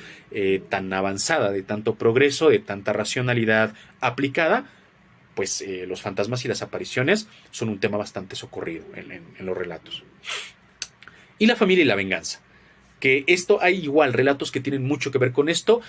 tan avanzada, de tanto progreso, de tanta racionalidad aplicada, pues los fantasmas y las apariciones son un tema bastante socorrido en los relatos. Y la familia y la venganza. Que esto, hay igual relatos que tienen mucho que ver con esto,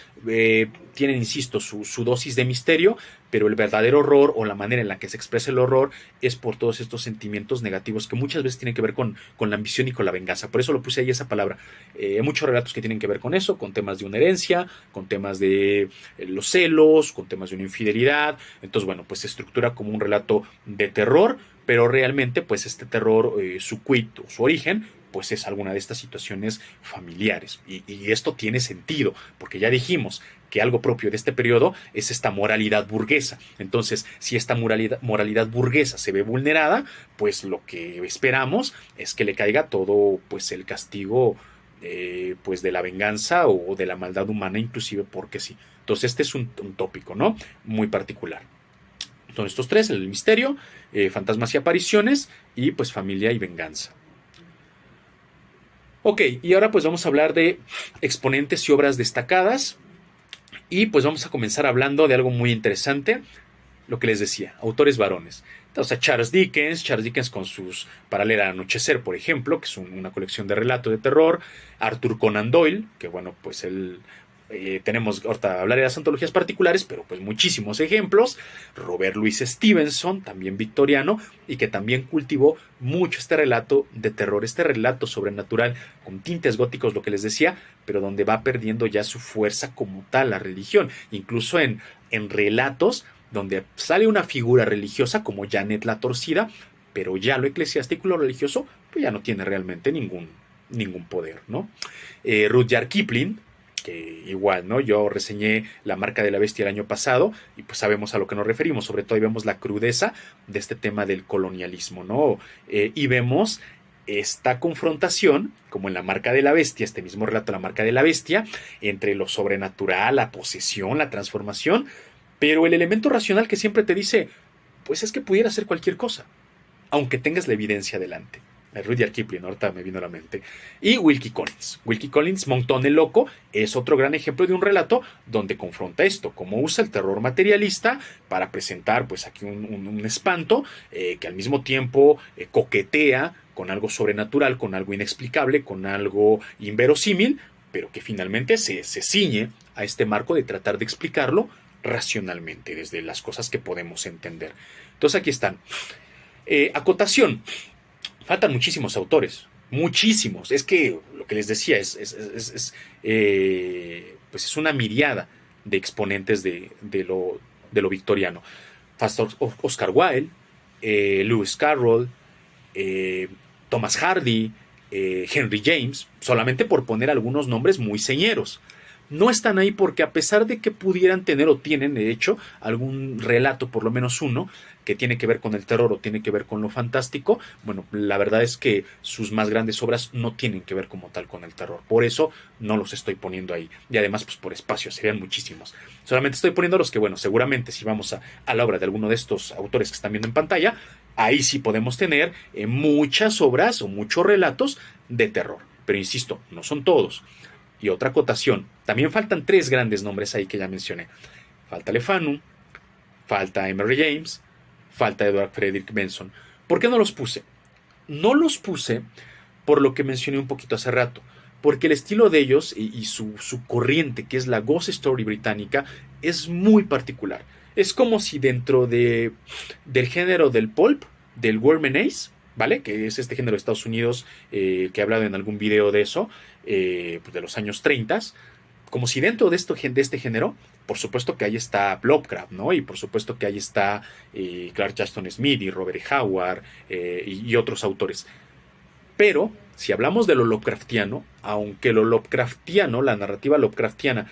tienen, insisto, su dosis de misterio, pero el verdadero horror o la manera en la que se expresa el horror es por todos estos sentimientos negativos que muchas veces tienen que ver con la ambición y con la venganza. Por eso lo puse ahí esa palabra. Hay muchos relatos que tienen que ver con eso, con temas de una herencia, con temas de los celos, con temas de una infidelidad. Entonces, bueno, pues se estructura como un relato de terror, pero realmente pues este terror, su quid o su origen, pues es alguna de estas situaciones familiares. Y esto tiene sentido, porque ya dijimos que algo propio de este periodo es esta moralidad burguesa. Entonces, si esta moralidad burguesa se ve vulnerada, pues lo que esperamos es que le caiga todo pues el castigo pues de la venganza o de la maldad humana, inclusive porque sí. Entonces, este es un tópico, ¿no? Muy particular. Son estos tres: el misterio, fantasmas y apariciones, y pues familia y venganza. Ok, y ahora pues vamos a hablar de exponentes y obras destacadas. Y pues vamos a comenzar hablando de algo muy interesante, lo que les decía, autores varones. O sea, Charles Dickens con sus Paralela al Anochecer, por ejemplo, que es una colección de relatos de terror. Arthur Conan Doyle, que bueno, pues él... tenemos, ahorita hablaré de las antologías particulares, pero pues muchísimos ejemplos. Robert Louis Stevenson, también victoriano, y que también cultivó mucho este relato de terror, este relato sobrenatural con tintes góticos, lo que les decía, pero donde va perdiendo ya su fuerza como tal la religión, incluso en relatos donde sale una figura religiosa como Janet la Torcida, pero ya lo eclesiástico y lo religioso pues ya no tiene realmente ningún poder, ¿no? Rudyard Kipling, que igual, ¿no? Yo reseñé La marca de la bestia el año pasado y pues sabemos a lo que nos referimos, sobre todo ahí vemos la crudeza de este tema del colonialismo, ¿no? Y vemos esta confrontación, como en La marca de la bestia, este mismo relato, La marca de la bestia, entre lo sobrenatural, la posesión, la transformación, pero el elemento racional que siempre te dice, pues es que pudiera ser cualquier cosa, aunque tengas la evidencia delante. Rudyard Kipling, ahorita me vino a la mente. Y Wilkie Collins. Wilkie Collins, Montón el Loco, es otro gran ejemplo de un relato donde confronta esto, cómo usa el terror materialista para presentar pues aquí un espanto que al mismo tiempo coquetea con algo sobrenatural, con algo inexplicable, con algo inverosímil, pero que finalmente se ciñe a este marco de tratar de explicarlo racionalmente, desde las cosas que podemos entender. Entonces aquí están. Acotación. Faltan muchísimos autores, muchísimos. Es que lo que les decía pues es una miriada de exponentes de lo victoriano. Oscar Wilde, Lewis Carroll, Thomas Hardy, Henry James, solamente por poner algunos nombres muy señeros. No están ahí porque a pesar de que pudieran tener o tienen, de hecho, algún relato, por lo menos uno, que tiene que ver con el terror o tiene que ver con lo fantástico, bueno, la verdad es que sus más grandes obras no tienen que ver como tal con el terror. Por eso no los estoy poniendo ahí. Y además, pues por espacio, serían muchísimos. Solamente estoy poniendo los que, bueno, seguramente si vamos a la obra de alguno de estos autores que están viendo en pantalla, ahí sí podemos tener muchas obras o muchos relatos de terror. Pero insisto, no son todos. Y otra acotación, también faltan tres grandes nombres ahí que ya mencioné. Falta Le Fanu, falta Emery James, falta Edward Frederick Benson. ¿Por qué no los puse? No los puse por lo que mencioné un poquito hace rato, porque el estilo de ellos y su corriente, que es la Ghost Story británica, es muy particular. Es como si dentro del género del pulp, del Womanize, ¿vale? Que es este género de Estados Unidos, que he hablado en algún video de eso, pues de los años 30, como si dentro de este género, por supuesto que ahí está Lovecraft, ¿no? Y por supuesto que ahí está Clark Ashton Smith y Robert Howard y otros autores. Pero si hablamos de lo Lovecraftiano, aunque lo Lovecraftiano, la narrativa Lovecraftiana,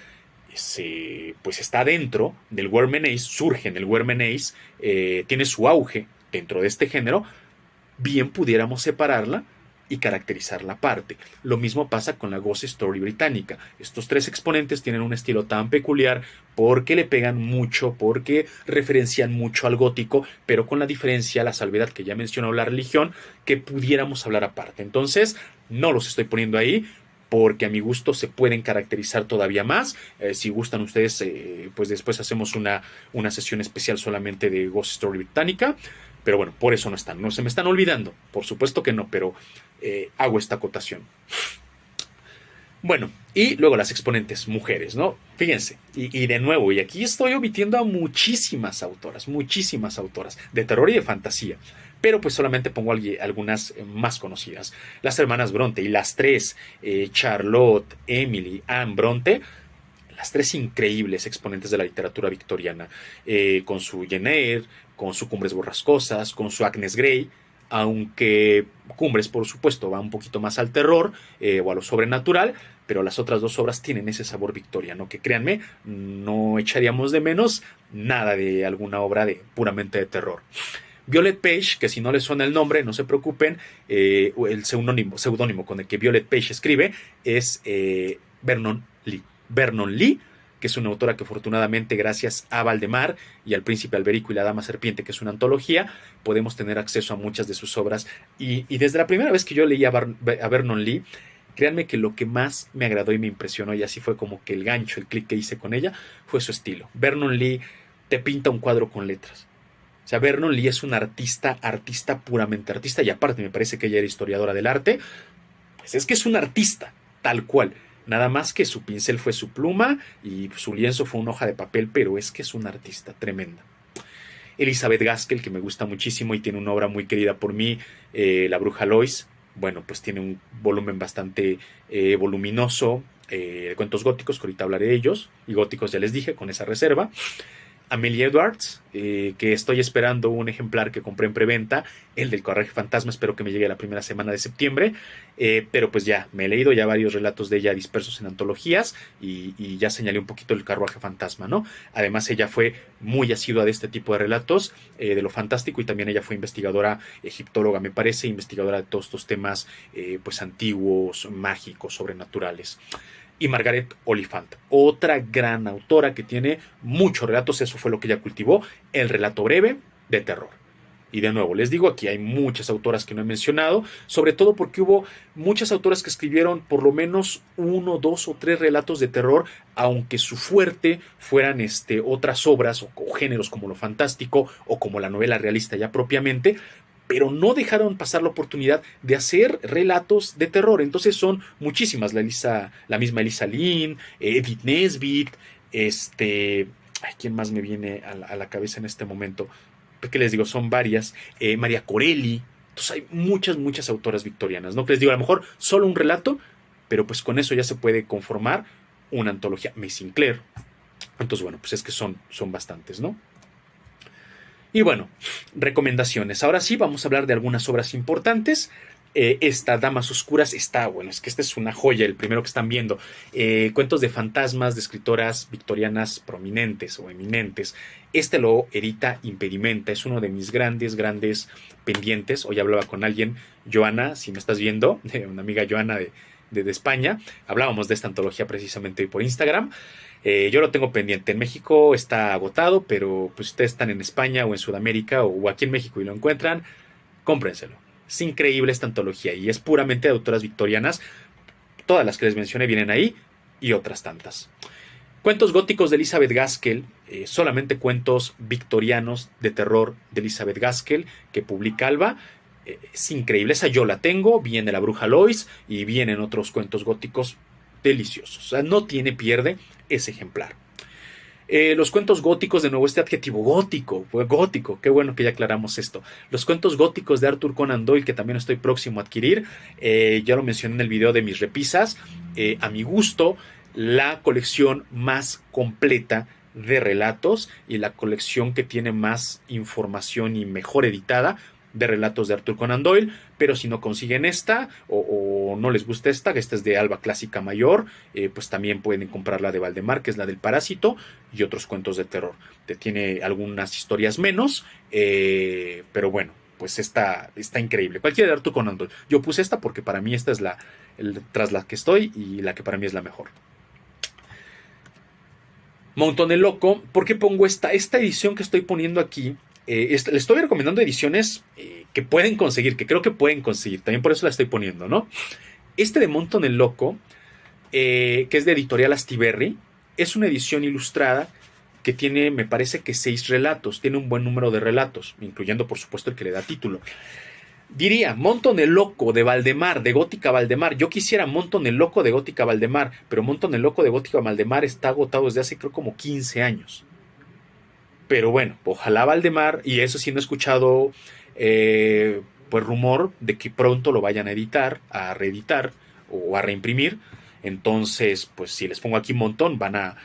pues está dentro del Womanize, surge en el Womanize, tiene su auge dentro de este género, bien pudiéramos separarla y caracterizarla aparte. Lo mismo pasa con la Ghost Story británica. Estos tres exponentes tienen un estilo tan peculiar porque le pegan mucho, porque referencian mucho al gótico, pero con la diferencia, la salvedad que ya mencionó la religión, que pudiéramos hablar aparte. Entonces, no los estoy poniendo ahí porque a mi gusto se pueden caracterizar todavía más. Si gustan ustedes, pues después hacemos una sesión especial solamente de Ghost Story británica. Pero bueno, por eso no están. No se me están olvidando. Por supuesto que no, pero hago esta acotación. Bueno, y luego las exponentes mujeres, ¿no? Fíjense, y de nuevo, y aquí estoy omitiendo a muchísimas autoras de terror y de fantasía. Pero pues solamente pongo algunas más conocidas. Las hermanas Bronte, y las tres, Charlotte, Emily, Anne Bronte, las tres increíbles exponentes de la literatura victoriana, con su Jane Eyre, con su Cumbres Borrascosas, con su Agnes Grey. aunque Cumbres, por supuesto, va un poquito más al terror o a lo sobrenatural, pero las otras dos obras tienen ese sabor victoriano, que créanme, no echaríamos de menos nada de alguna obra de puramente de terror. Violet Page, que si no les suena el nombre, no se preocupen, el seudónimo con el que Violet Page escribe es Vernon Lee. Vernon Lee, que es una autora que afortunadamente gracias a Valdemar y al Príncipe Alberico y la Dama Serpiente, que es una antología, podemos tener acceso a muchas de sus obras. Y desde la primera vez que yo leí a Vernon Lee, créanme que lo que más me agradó y me impresionó, y así fue como que el gancho, el clic que hice con ella, fue su estilo. Vernon Lee te pinta un cuadro con letras. O sea, Vernon Lee es un artista puramente artista, y aparte me parece que ella era historiadora del arte. Pues es que es un artista, tal cual. Nada más que su pincel fue su pluma y su lienzo fue una hoja de papel, pero es que es una artista tremenda. Elizabeth Gaskell, que me gusta muchísimo y tiene una obra muy querida por mí, La Bruja Lois. Bueno, pues tiene un volumen bastante voluminoso de cuentos góticos, que ahorita hablaré de ellos, y góticos ya les dije, con esa reserva. Amelia Edwards, que estoy esperando un ejemplar que compré en preventa, el del Carruaje Fantasma, espero que me llegue la primera semana de septiembre, pero pues ya, me he leído ya varios relatos de ella dispersos en antologías y ya señalé un poquito el Carruaje Fantasma, ¿no? Además ella fue muy asidua de este tipo de relatos, de lo fantástico, y también ella fue investigadora, egiptóloga me parece, investigadora de todos estos temas pues antiguos, mágicos, sobrenaturales. Y Margaret Oliphant, otra gran autora que tiene muchos relatos, eso fue lo que ella cultivó, el relato breve de terror. Y de nuevo, les digo, aquí hay muchas autoras que no he mencionado, sobre todo porque hubo muchas autoras que escribieron por lo menos 1, 2 o 3 relatos de terror, aunque su fuerte fueran otras obras o géneros como lo fantástico o como la novela realista ya propiamente, pero no dejaron pasar la oportunidad de hacer relatos de terror. Entonces son muchísimas, la misma Elisa Lim, Edith Nesbit, ¿quién más me viene a la cabeza en este momento? ¿Qué les digo? Son varias, María Corelli. Entonces hay muchas autoras victorianas, ¿no? Que les digo, a lo mejor solo un relato, pero pues con eso ya se puede conformar una antología. May Sinclair. Entonces, bueno, pues es que son bastantes, ¿no? Y bueno, recomendaciones. Ahora sí, vamos a hablar de algunas obras importantes. Esta Damas Oscuras está, bueno, es que esta es una joya, el primero que están viendo. Cuentos de fantasmas de escritoras victorianas prominentes o eminentes. Lo edita Impedimenta, es uno de mis grandes pendientes. Hoy hablaba con alguien, Joana, si me estás viendo, una amiga Joana de España. Hablábamos de esta antología precisamente hoy por Instagram. Yo lo tengo pendiente. En México está agotado, pero pues ustedes están en España o en Sudamérica o aquí en México y lo encuentran, cómprenselo. Es increíble esta antología y es puramente de autoras victorianas. Todas las que les mencioné vienen ahí y otras tantas. Cuentos góticos de Elizabeth Gaskell, solamente cuentos victorianos de terror de Elizabeth Gaskell que publica Alba. Es increíble, esa yo la tengo, viene La Bruja Lois y vienen otros cuentos góticos deliciosos. O sea, no tiene pierde ese ejemplar. Los cuentos góticos, de nuevo este adjetivo gótico, qué bueno que ya aclaramos esto. Los cuentos góticos de Arthur Conan Doyle, que también estoy próximo a adquirir, ya lo mencioné en el video de mis repisas, a mi gusto, la colección más completa de relatos y la colección que tiene más información y mejor editada de relatos de Arthur Conan Doyle, pero si no consiguen esta o no les gusta esta, que esta es de Alba Clásica Mayor, pues también pueden comprar la de Valdemar, que es la del Parásito, y otros cuentos de terror. Tiene algunas historias menos, pero bueno, pues está increíble. Cualquiera de Arthur Conan Doyle. Yo puse esta porque para mí esta es tras la que estoy y la que para mí es la mejor. Montón el Loco. ¿Por qué pongo esta edición que estoy poniendo aquí? Le estoy recomendando ediciones que pueden conseguir, que creo que pueden conseguir, también por eso la estoy poniendo, ¿no? De Montón el Loco, que es de Editorial Astiberri, es una edición ilustrada que tiene, me parece que 6 relatos, tiene un buen número de relatos, incluyendo por supuesto el que le da título. Diría, Montón el Loco de Valdemar, de Gótica Valdemar. Yo quisiera Montón el Loco de Gótica Valdemar, pero Montón el Loco de Gótica Valdemar está agotado desde hace creo como 15 años. Pero bueno, ojalá Valdemar, y eso sí no he escuchado pues rumor de que pronto lo vayan a reeditar o a reimprimir. Entonces, pues si les pongo aquí Montón, van a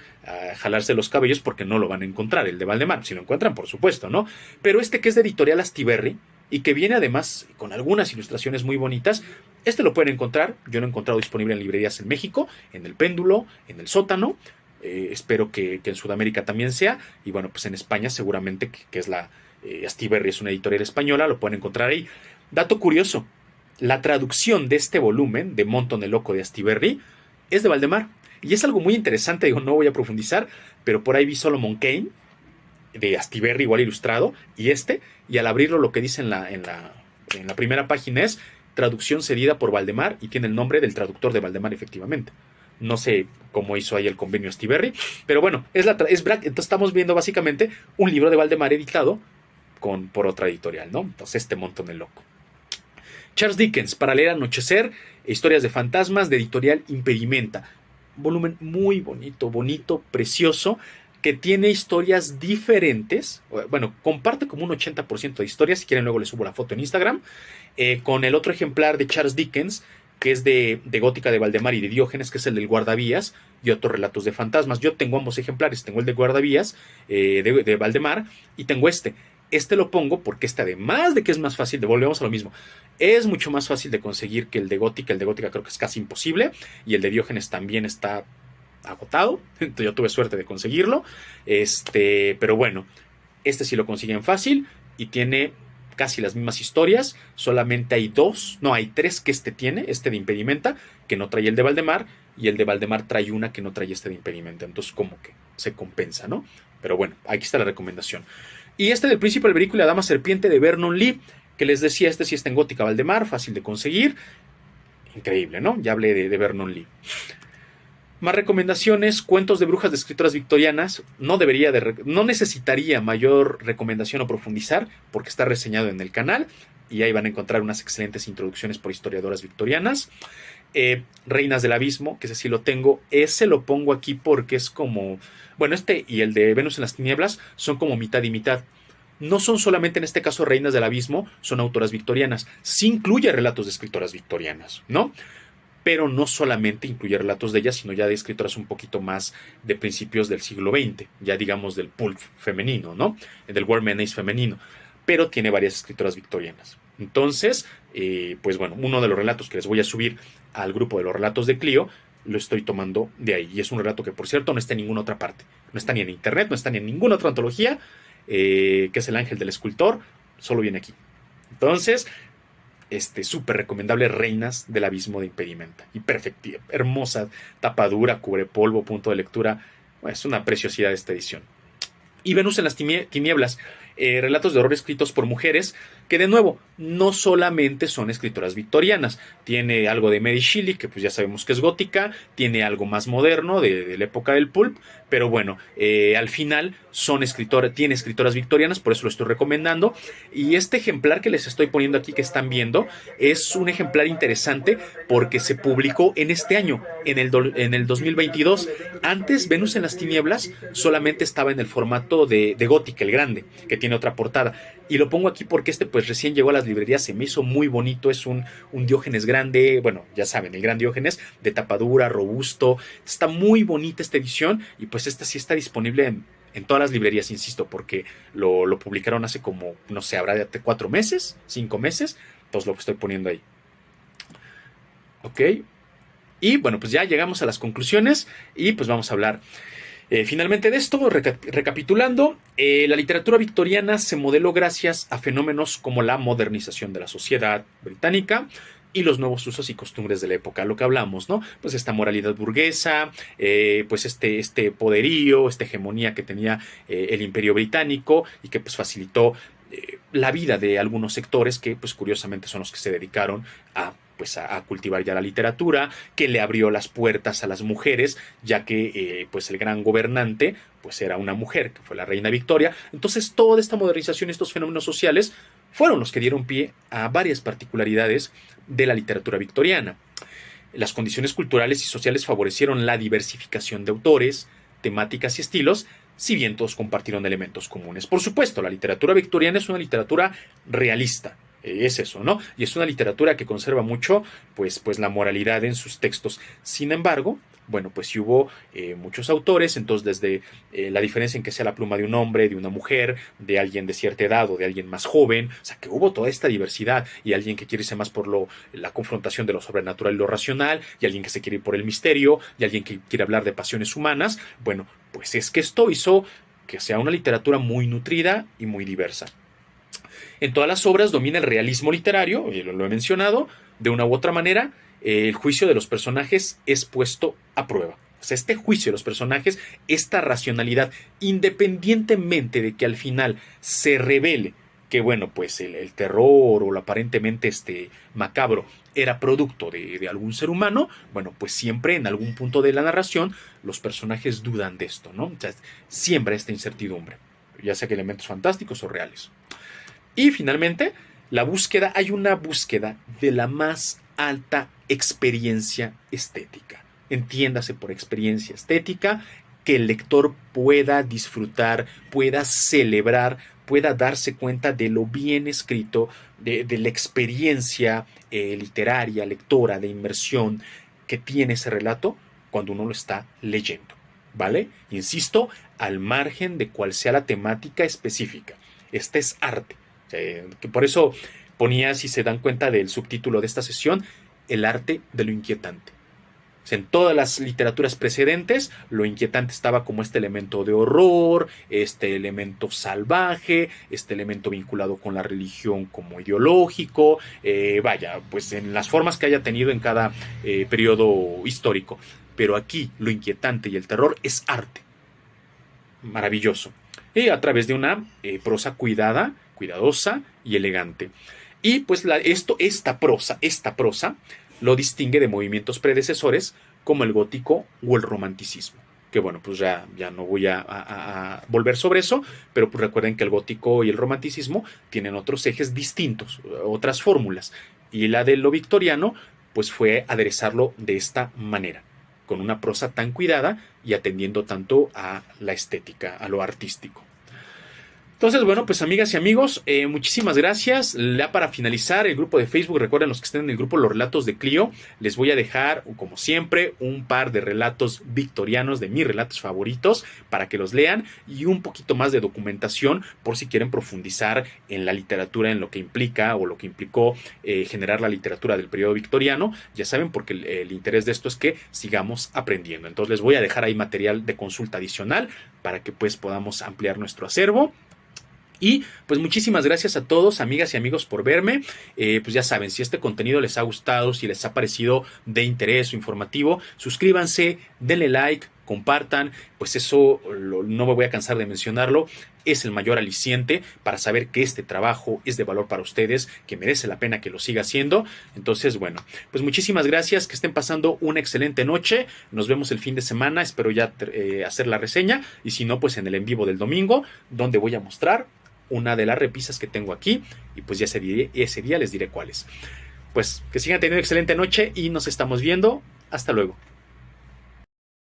jalarse los cabellos porque no lo van a encontrar, el de Valdemar. Si lo encuentran, por supuesto, ¿no? Pero que es de Editorial Astiberri, y que viene además con algunas ilustraciones muy bonitas. Este lo pueden encontrar, yo lo he encontrado disponible en librerías en México, en El Péndulo, en El Sótano, espero que en Sudamérica también sea, y bueno, pues en España seguramente que es la Astiberri, es una editorial española, lo pueden encontrar ahí. Dato curioso, la traducción de este volumen de Montón el Loco de Astiberri es de Valdemar, y es algo muy interesante, digo, no voy a profundizar, pero por ahí vi Solomon Kane, de Astiberri igual ilustrado, y al abrirlo lo que dice en la primera página es traducción cedida por Valdemar, y tiene el nombre del traductor de Valdemar efectivamente. No sé cómo hizo ahí el convenio Astiberri, pero bueno, entonces estamos viendo básicamente un libro de Valdemar editado por otra editorial, ¿no? Entonces Montón el Loco. Charles Dickens, para leer Anochecer, historias de fantasmas, de editorial Impedimenta. Volumen muy bonito, precioso, que tiene historias diferentes. Bueno, comparte como un 80% de historias. Si quieren, luego les subo la foto en Instagram. Con el otro ejemplar de Charles Dickens, que es de Gótica de Valdemar y de Diógenes, que es el del Guardavías, y otros relatos de fantasmas. Yo tengo ambos ejemplares. Tengo el de Guardavías, de Valdemar, y tengo este. Este lo pongo porque además de que es más fácil, volvemos a lo mismo, es mucho más fácil de conseguir que el de Gótica. El de Gótica creo que es casi imposible, y el de Diógenes también está agotado. Entonces yo tuve suerte de conseguirlo. Pero bueno, este sí lo consiguen fácil y tiene casi las mismas historias. Solamente hay tres que tiene, de Impedimenta, que no trae el de Valdemar, y el de Valdemar trae una que no trae de Impedimenta. Entonces como que se compensa, ¿no? Pero bueno, aquí está la recomendación. Y del Príncipe Alberico y la Dama Serpiente de Vernon Lee, que les decía, sí está en Gótica Valdemar, fácil de conseguir. Increíble, ¿no? Ya hablé de Vernon Lee. Más recomendaciones, Cuentos de brujas de escritoras victorianas. No necesitaría mayor recomendación o profundizar, porque está reseñado en el canal, y ahí van a encontrar unas excelentes introducciones por historiadoras victorianas. Reinas del Abismo, que ese sí lo tengo. Ese lo pongo aquí porque es como... Bueno, y el de Venus en las Tinieblas son como mitad y mitad. No son solamente en este caso Reinas del Abismo, son autoras victorianas. Sí incluye relatos de escritoras victorianas, ¿no? Pero no solamente incluye relatos de ellas, sino ya de escritoras un poquito más de principios del siglo XX, ya digamos del pulp femenino, ¿no? Del womanize femenino. Pero tiene varias escritoras victorianas. Entonces, pues bueno, uno de los relatos que les voy a subir al grupo de los relatos de Clio, lo estoy tomando de ahí. Y es un relato que, por cierto, no está en ninguna otra parte. No está ni en internet, no está ni en ninguna otra antología, que es El Ángel del Escultor. Solo viene aquí. Entonces, súper recomendable, Reinas del Abismo de Impedimenta. Y perfecta, hermosa tapadura, cubre polvo, punto de lectura. Bueno, es una preciosidad esta edición. Y Venus en las Tinieblas, relatos de horror escritos por mujeres, que de nuevo, no solamente son escritoras victorianas. Tiene algo de Mary Shelley, que pues ya sabemos que es gótica, tiene algo más moderno de la época del pulp, pero bueno, al final tiene escritoras victorianas, por eso lo estoy recomendando. Y este ejemplar que les estoy poniendo aquí, que están viendo, es un ejemplar interesante porque se publicó en este año, en el 2022. Antes, Venus en las Tinieblas solamente estaba en el formato de gótica, el grande, que tiene otra portada. Y lo pongo aquí porque pues recién llegó a las librerías, se me hizo muy bonito. Es un Diógenes grande, bueno, ya saben, el gran Diógenes, de tapadura, robusto. Está muy bonita esta edición, y pues esta sí está disponible en todas las librerías, insisto, porque lo publicaron hace como, no sé, habrá de 4 meses, 5 meses, entonces lo estoy poniendo ahí. Ok, y bueno, pues ya llegamos a las conclusiones, y pues vamos a hablar finalmente de esto. Recapitulando, la literatura victoriana se modeló gracias a fenómenos como la modernización de la sociedad británica y los nuevos usos y costumbres de la época, lo que hablamos, ¿no? Pues esta moralidad burguesa, pues este poderío, esta hegemonía que tenía el Imperio Británico, y que pues facilitó la vida de algunos sectores que pues curiosamente son los que se dedicaron a cultivar ya la literatura, que le abrió las puertas a las mujeres, ya que pues el gran gobernante pues era una mujer, que fue la reina Victoria. Entonces toda esta modernización, estos fenómenos sociales, fueron los que dieron pie a varias particularidades de la literatura victoriana. Las condiciones culturales y sociales favorecieron la diversificación de autores, temáticas y estilos, si bien todos compartieron elementos comunes. Por supuesto, la literatura victoriana es una literatura realista, es eso, ¿no? Y es una literatura que conserva mucho, pues la moralidad en sus textos. Sin embargo, bueno, pues sí hubo muchos autores, entonces desde la diferencia en que sea la pluma de un hombre, de una mujer, de alguien de cierta edad o de alguien más joven, o sea, que hubo toda esta diversidad y alguien que quiere irse más por la confrontación de lo sobrenatural y lo racional, y alguien que se quiere ir por el misterio, y alguien que quiere hablar de pasiones humanas. Bueno, pues es que esto hizo que sea una literatura muy nutrida y muy diversa. En todas las obras domina el realismo literario, y lo he mencionado, de una u otra manera, el juicio de los personajes es puesto a prueba. O sea, este juicio de los personajes, esta racionalidad, independientemente de que al final se revele que, bueno, pues el terror o lo aparentemente macabro era producto de algún ser humano, bueno, pues siempre en algún punto de la narración los personajes dudan de esto, ¿no? O sea, siempre esta incertidumbre, ya sea que elementos fantásticos o reales. Y finalmente, hay una búsqueda de la más alta experiencia estética. Entiéndase por experiencia estética, que el lector pueda disfrutar, pueda celebrar, pueda darse cuenta de lo bien escrito, de la experiencia literaria, lectora, de inmersión que tiene ese relato cuando uno lo está leyendo, ¿vale? Insisto, al margen de cuál sea la temática específica. Este es arte. Que por eso ponía, si se dan cuenta del subtítulo de esta sesión, el arte de lo inquietante. O sea, en todas las literaturas precedentes, lo inquietante estaba como este elemento de horror, este elemento salvaje, este elemento vinculado con la religión como ideológico, vaya, pues en las formas que haya tenido en cada periodo histórico. Pero aquí lo inquietante y el terror es arte. Maravilloso. Y a través de una prosa cuidadosa y elegante. Y pues esta prosa lo distingue de movimientos predecesores como el gótico o el romanticismo. Que bueno, pues ya no voy a volver sobre eso, pero pues recuerden que el gótico y el romanticismo tienen otros ejes distintos, otras fórmulas. Y la de lo victoriano, pues fue aderezarlo de esta manera, con una prosa tan cuidada y atendiendo tanto a la estética, a lo artístico. Entonces, bueno, pues amigas y amigos, muchísimas gracias. Ya para finalizar, el grupo de Facebook, recuerden los que estén en el grupo Los Relatos de Clio, les voy a dejar, como siempre, un par de relatos victorianos de mis relatos favoritos para que los lean y un poquito más de documentación por si quieren profundizar en la literatura, en lo que implica o lo que implicó generar la literatura del periodo victoriano. Ya saben, porque el interés de esto es que sigamos aprendiendo. Entonces les voy a dejar ahí material de consulta adicional para que pues podamos ampliar nuestro acervo. Y pues muchísimas gracias a todos, amigas y amigos, por verme. Pues ya saben, si este contenido les ha gustado, si les ha parecido de interés o informativo, suscríbanse, denle like, compartan, pues eso no me voy a cansar de mencionarlo, es el mayor aliciente para saber que este trabajo es de valor para ustedes, que merece la pena que lo siga haciendo. Entonces, bueno, pues muchísimas gracias, que estén pasando una excelente noche, nos vemos el fin de semana, espero ya hacer la reseña, y si no, pues en el en vivo del domingo, donde voy a mostrar una de las repisas que tengo aquí, y pues ya ese día les diré cuáles. Pues que sigan teniendo una excelente noche y nos estamos viendo. Hasta luego.